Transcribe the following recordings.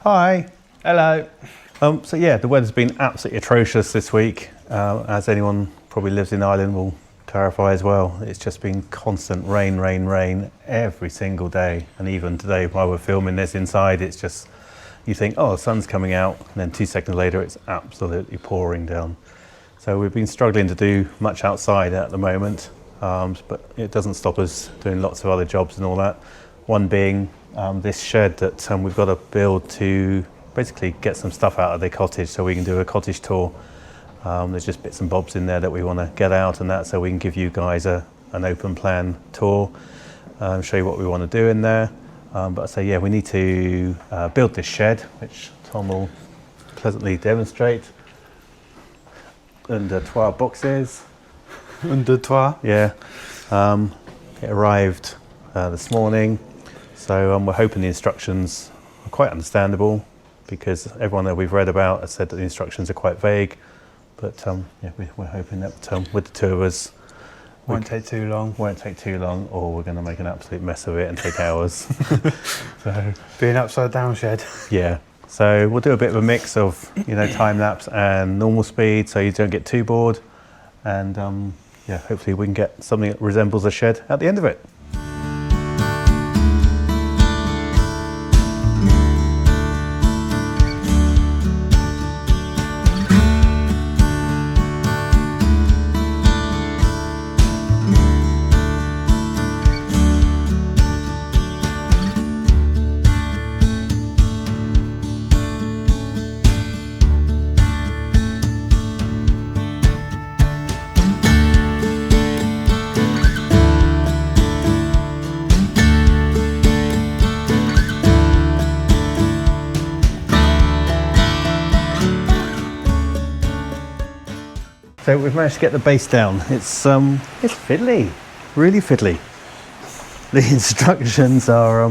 Hi. Hello. So yeah, the weather's been absolutely atrocious this week. As anyone probably lives in Ireland will clarify as well. It's just been constant rain every single day. And even today while we're filming this inside, it's just, you think, oh, the sun's coming out. And then 2 seconds later, it's absolutely pouring down. So we've been struggling to do much outside at the moment. But it doesn't stop us doing lots of other jobs and all that. One being this shed that we've got to build to basically get some stuff out of the cottage so we can do a cottage tour. There's just bits and bobs in there that we want to get out and that, so we can give you guys an open plan tour, show you what we want to do in there. But I say, yeah, we need to build this shed, which Tom will pleasantly demonstrate. Under 12 boxes. Under 12? Yeah. It arrived this morning. So we're hoping the instructions are quite understandable, because everyone that we've read about has said that the instructions are quite vague. But yeah, we're hoping that with the two of us, Won't take too long, or we're going to make an absolute mess of it and take hours. So, be an upside down shed. Yeah. So we'll do a bit of a mix of, time lapse and normal speed, so you don't get too bored. And yeah, hopefully we can get something that resembles a shed at the end of it. So we've managed to get the base down. It's fiddly, really fiddly. The instructions are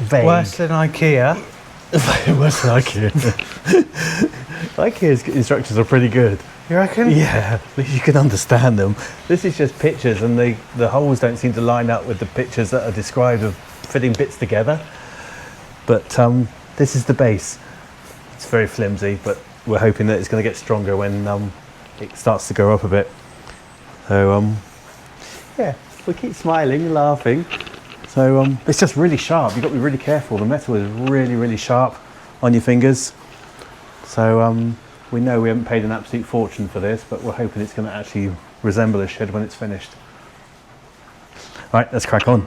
vague. Worse than IKEA. Worse than IKEA. IKEA's instructions are pretty good. You reckon? Yeah, you can understand them. This is just pictures, and the holes don't seem to line up with the pictures that are described of fitting bits together. But this is the base. It's very flimsy, but we're hoping that it's going to get stronger when it starts to go up a bit. So yeah, we keep smiling and laughing. So it's just really sharp. You've got to be really careful. The metal is really sharp on your fingers. So we know we haven't paid an absolute fortune for this, but we're hoping it's going to actually resemble a shed when it's finished. All right, let's crack on.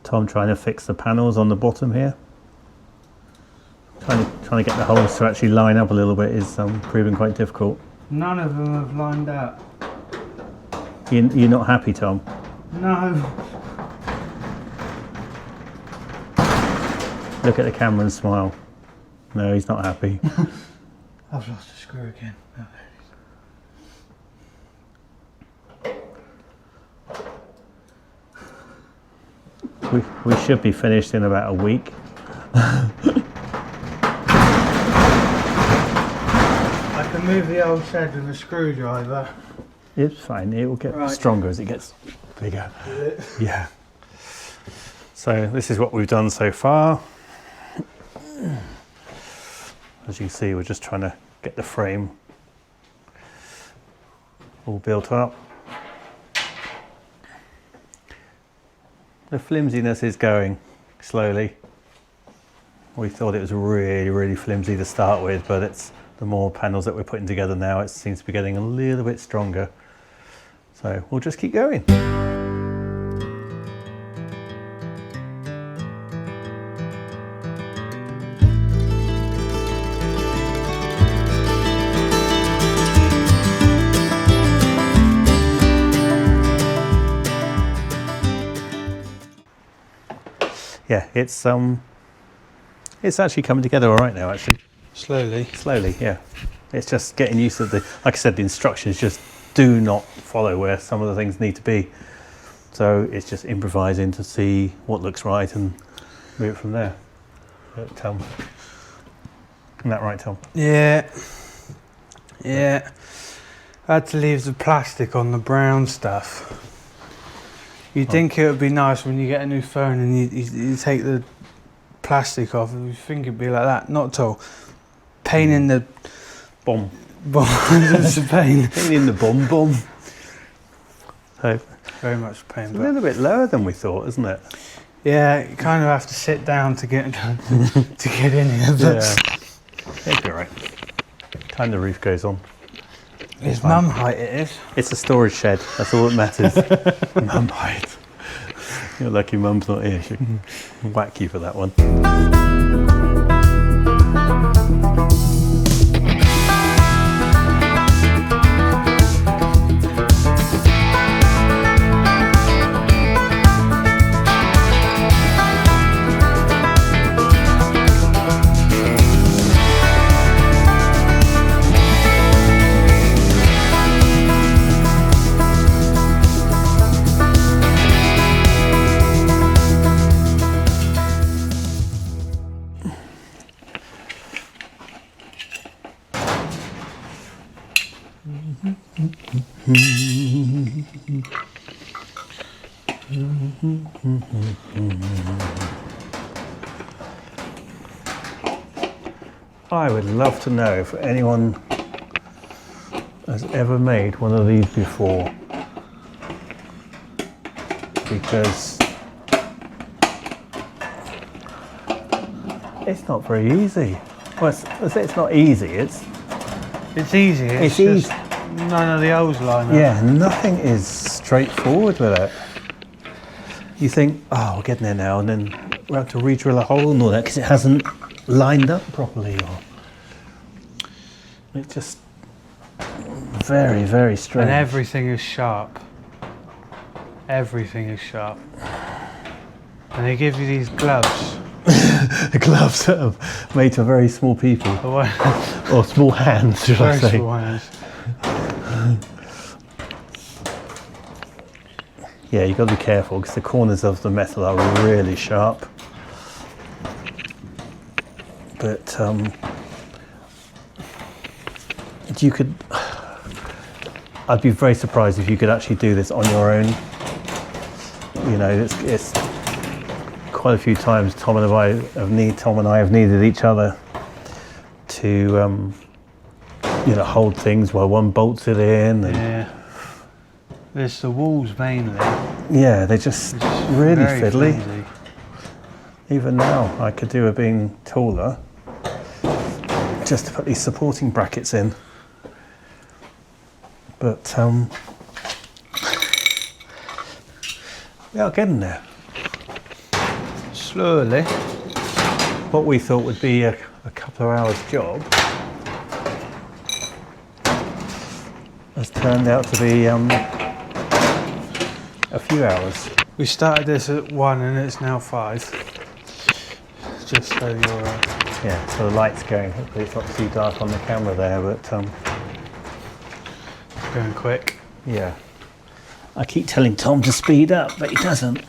Tom trying to fix the panels on the bottom here. Trying to get the holes to actually line up a little bit is proving quite difficult. None of them have lined up. You're not happy, Tom? No. Look at the camera and smile. No, he's not happy. I've lost a screw again. We should be finished in about a week. I can move the old shed with a screwdriver. It's fine. It will get Right. stronger as it gets bigger. Yeah. So this is what we've done so far. As you can see, we're just trying to get the frame all built up. The flimsiness is going slowly. We thought it was really, really flimsy to start with, but it's the more panels that we're putting together now, it seems to be getting a little bit stronger. So we'll just keep going. Yeah, it's actually coming together all right now, actually. Slowly, yeah. It's just getting used to like I said, the instructions just do not follow where some of the things need to be. So it's just improvising to see what looks right and move it from there. Tom, isn't that right, Tom? Yeah. I had to leave the plastic on the brown stuff. You'd think it would be nice when you get a new phone and you take the plastic off, and you think it'd be like that. Not at all. Pain in the Bomb. It's a pain. Pain in the bum. So Very much a pain. it's a little bit lower than we thought, isn't it? Yeah, you kind of have to sit down to get to get in here. But It'll be all right. Time the roof goes on. it's mum height, it is. It's a storage shed. That's all that matters. Mum height. You're lucky Mum's not here. She can whack you for that one. I would love to know if anyone has ever made one of these before, because it's not very easy. Well, it's not easy. It's easy. It's just easy. none of the O's line up. Yeah, nothing is straightforward with it. You think, oh, we're getting there now, and then we'll have to re-drill a hole and all that because it hasn't lined up properly. Or it's just very, very strange. And everything is sharp. Everything is sharp. And they give you these gloves. The gloves are made for very small people, or small hands, should I Very say? small hands. Yeah, you've got to be careful because the corners of the metal are really sharp. But you could, I'd be very surprised if you could actually do this on your own. You know, it's quite a few times Tom and I have needed each other to hold things while one bolts it in. And Yeah. There's the walls mainly. yeah, they're just really Very fiddly. flimsy. Even now, I could do with being taller, just to put these supporting brackets in. But we are getting there. Slowly. What we thought would be a couple of hours job has turned out to be a few hours. We started this at 1 and it's now 5. Just so you're... Yeah, so the light's going. Hopefully it's not too dark on the camera there, but going quick. yeah. I keep telling Tom to speed up, but he doesn't.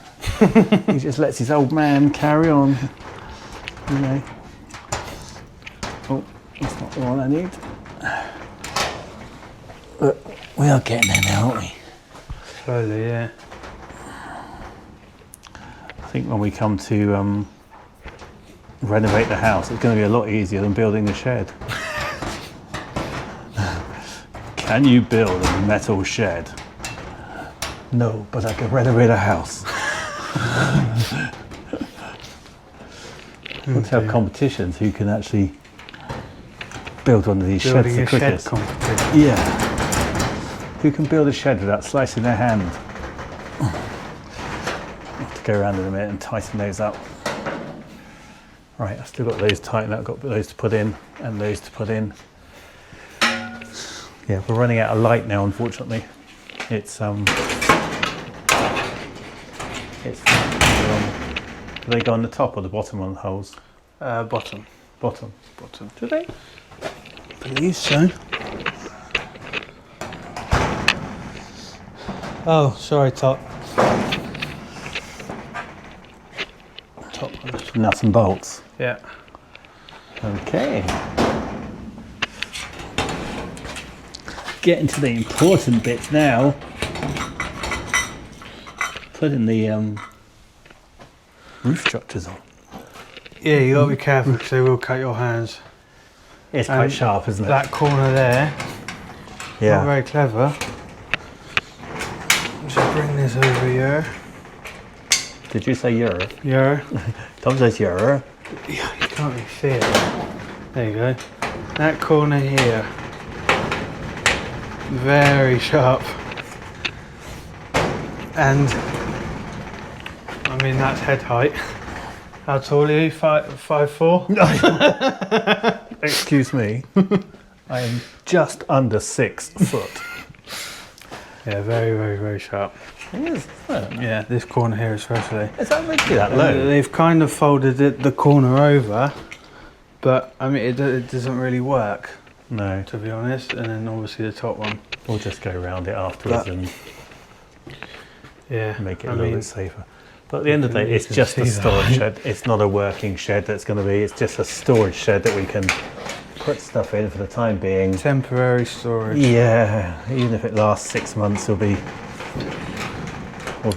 He just lets his old man carry on. You know. Oh, that's not the one I need. But we are getting there now, aren't we? Slowly, yeah. I think when we come to renovate the house, it's going to be a lot easier than building the shed. Can you build a metal shed? No, but I can renovate a house. Let's have competitions who can actually build one of these sheds the quickest. Shed competition. Yeah. Who can build a shed without slicing their hand? I'll have to go around in a minute and tighten those up. Right, I've still got those tightened up, got those to put in and those to put in. Yeah, we're running out of light now, unfortunately. It's do they go on the top or the bottom on the holes? Bottom. Bottom. Bottom. Do they? I believe so. Oh, sorry, top. Top one. Nuts and bolts. Yeah. Okay. Getting to the important bits now. Putting the roof structures on. Yeah, you got to be careful because they will cut your hands. It's quite sharp, isn't it? That corner there. Yeah. Not very clever. Just bring this over here. Did you say euro? Here. Tom says euro. Yeah, you can't really see it. There you go. That corner here. Very sharp. And I mean that's head height. How tall are you? 5'4"? Excuse me. I am just under 6 foot. Yeah, very, very, very sharp. It is, isn't it? Yeah, this corner here especially. Is that really that low? They've kind of folded the corner over, but I mean it doesn't really work, No. to be honest. And then obviously the top one. We'll just go around it afterwards and Yeah, make it a little bit safer. But at the end of the day, you it's can just a see storage that. shed. It's not a working shed that's going to be. It's just a storage shed that we can put stuff in for the time being. Temporary storage. Yeah, even if it lasts 6 months, we'll be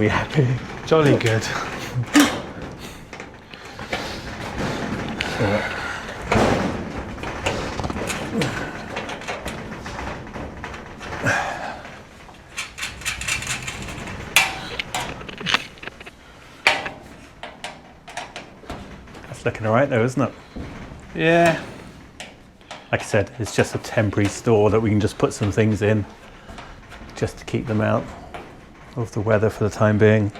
happy. Jolly good. That's looking all right though, isn't it? Yeah. Like I said, it's just a temporary store that we can just put some things in just to keep them out of the weather for the time being.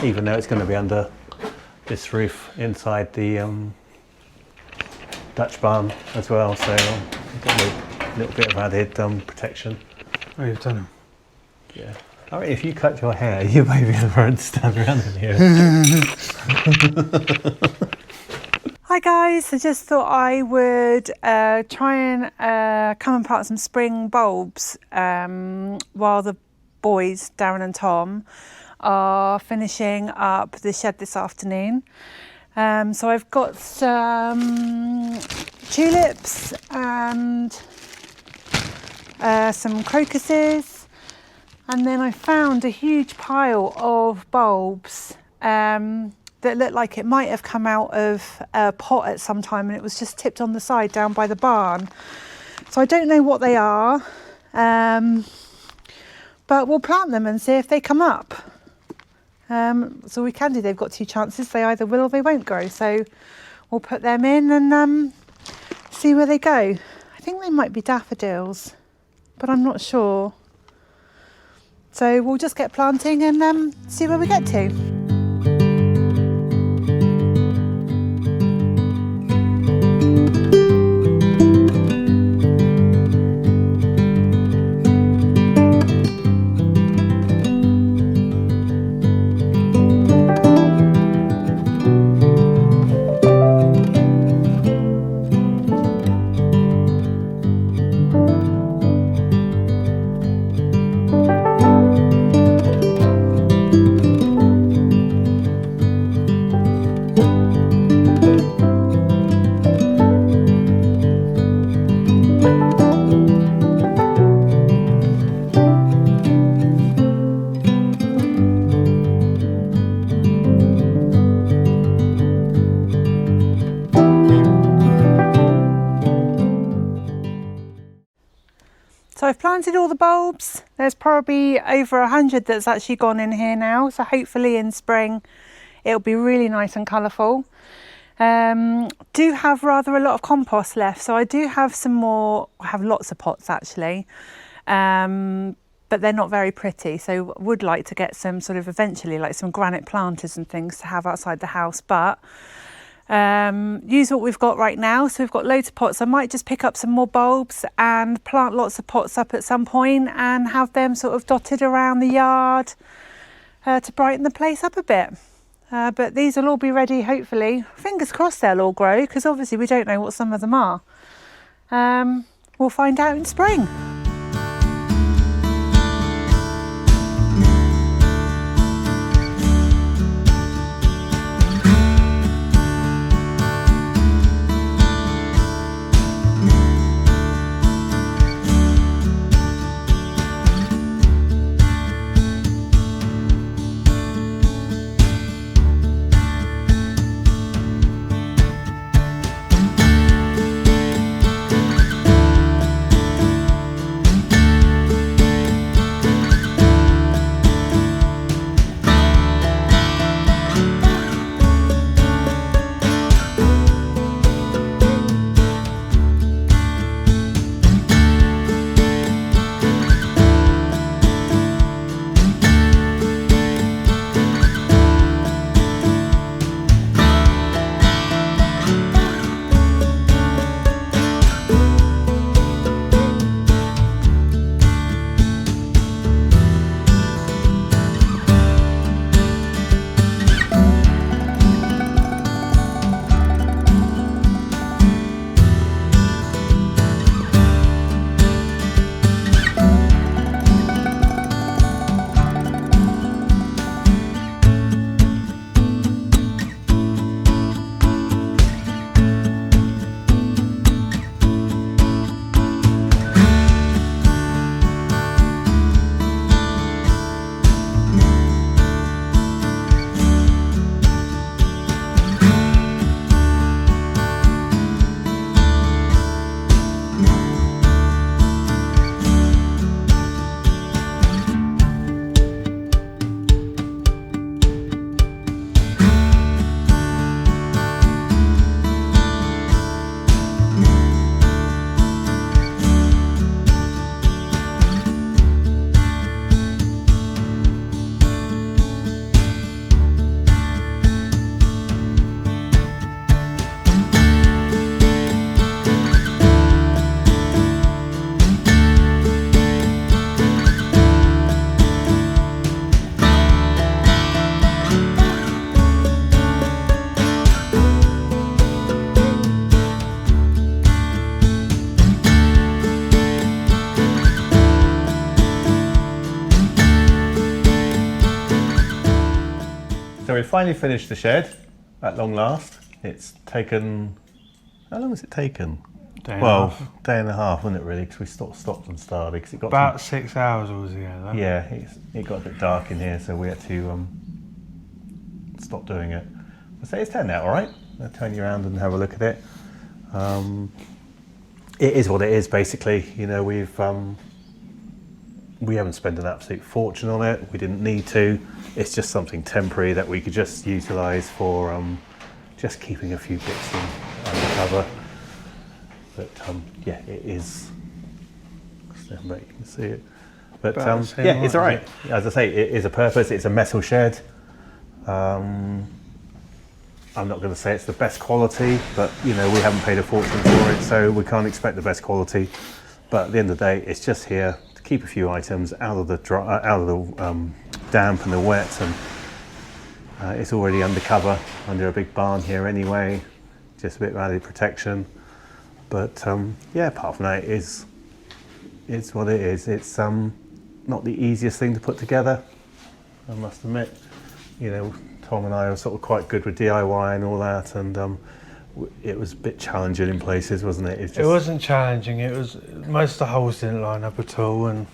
Even though it's going to be under this roof inside the Dutch barn as well, so we've got a little bit of added protection. Oh, you've done them. Yeah. I mean, if you cut your hair, you may be able to stand around in here. Hi guys, I just thought I would try and come and plant some spring bulbs while the boys, Darren and Tom, are finishing up the shed this afternoon. So I've got some tulips and some crocuses, and then I found a huge pile of bulbs that looked like it might have come out of a pot at some time, and it was just tipped on the side down by the barn. So I don't know what they are, but we'll plant them and see if they come up. So we can do, they've got 2 chances, they either will or they won't grow. So we'll put them in and see where they go. I think they might be daffodils, but I'm not sure. So we'll just get planting and see where we get to. So I've planted all the bulbs. There's probably over 100 that's actually gone in here now. So hopefully in spring it'll be really nice and colourful. Do have rather a lot of compost left, so I do have some more. I have lots of pots actually, but they're not very pretty, so would like to get some sort of eventually like some granite planters and things to have outside the house, but use what we've got right now. So we've got loads of pots. I might just pick up some more bulbs and plant lots of pots up at some point and have them sort of dotted around the yard to brighten the place up a bit. But these will all be ready, hopefully. Fingers crossed they'll all grow, because obviously we don't know what some of them are. We'll find out in spring. So we finally finished the shed at long last. It's taken, how long has it taken? Day and a half, wasn't it really? Because we stopped and started. Cause it got about 6 hours altogether. Yeah, it got a bit dark in here, so we had to stop doing it. I'd say it's turned out all right. I'll turn you around and have a look at it. It is what it is, basically. You know, we haven't spent an absolute fortune on it. We didn't need to. It's just something temporary that we could just utilise for just keeping a few bits undercover. But yeah, it is. Stand back, you can see it. But yeah, it's all right. As I say, it is a purpose. It's a metal shed. I'm not going to say it's the best quality, but you know, we haven't paid a fortune for it, so we can't expect the best quality. But at the end of the day, it's just here to keep a few items out of the damp and the wet, and it's already undercover under a big barn here anyway. Just a bit of added protection. But yeah, apart from that, it's what it is. It's not the easiest thing to put together, I must admit. You know, Tom and I are sort of quite good with DIY and all that, and it was a bit challenging in places, wasn't it? It wasn't challenging. It was, most of the holes didn't line up at all, and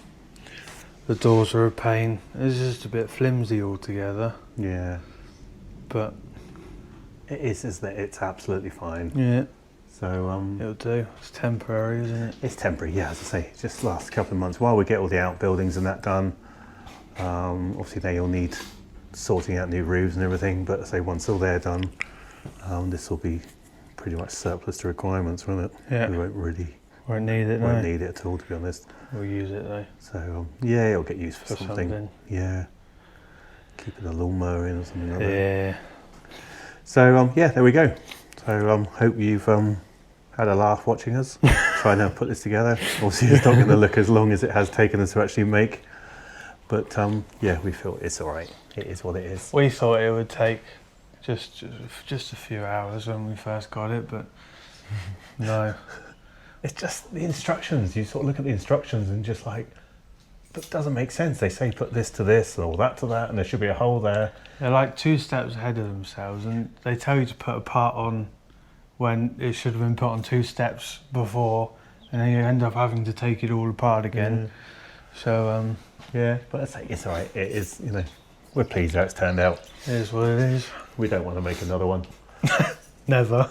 the doors were a pain. It was just a bit flimsy altogether. Yeah, but it is, isn't it? It's absolutely fine. Yeah. So It'll do. It's temporary, isn't it? it's temporary, yeah, as I say, just last couple of months while we get all the outbuildings and that done. Obviously they all need sorting out new roofs and everything, but say once all they're done, this will be pretty much surplus to requirements, won't it? Yeah. We won't really Won't need it, won't no. need it at all, to be honest. We'll use it though. So yeah, it'll get used for For something. something. Yeah, keeping the lawnmower in or something like that. Yeah. So yeah, there we go. So hope you've had a laugh watching us trying to put this together. Obviously it's not going to look as long as it has taken us to actually make, but yeah, we feel it's all right. It is what it is. We thought it would take just a few hours when we first got it, but no. It's just the instructions. You sort of look at the instructions and just like, that doesn't make sense. They say put this to this or that to that, and there should be a hole there. They're like 2 steps ahead of themselves, and they tell you to put a part on when it should have been put on 2 steps before, and then you end up having to take it all apart again. So Yeah, but it's all right. It is, you know, we're pleased how it's turned out. it is what it is. We don't want to make another one. Never.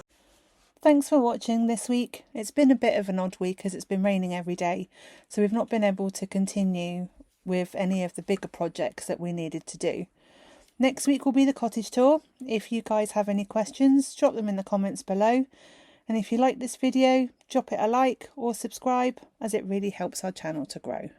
Thanks for watching this week. It's been a bit of an odd week as it's been raining every day, so we've not been able to continue with any of the bigger projects that we needed to do. Next week will be the cottage tour. If you guys have any questions, drop them in the comments below. And if you like this video, drop it a like or subscribe, as it really helps our channel to grow.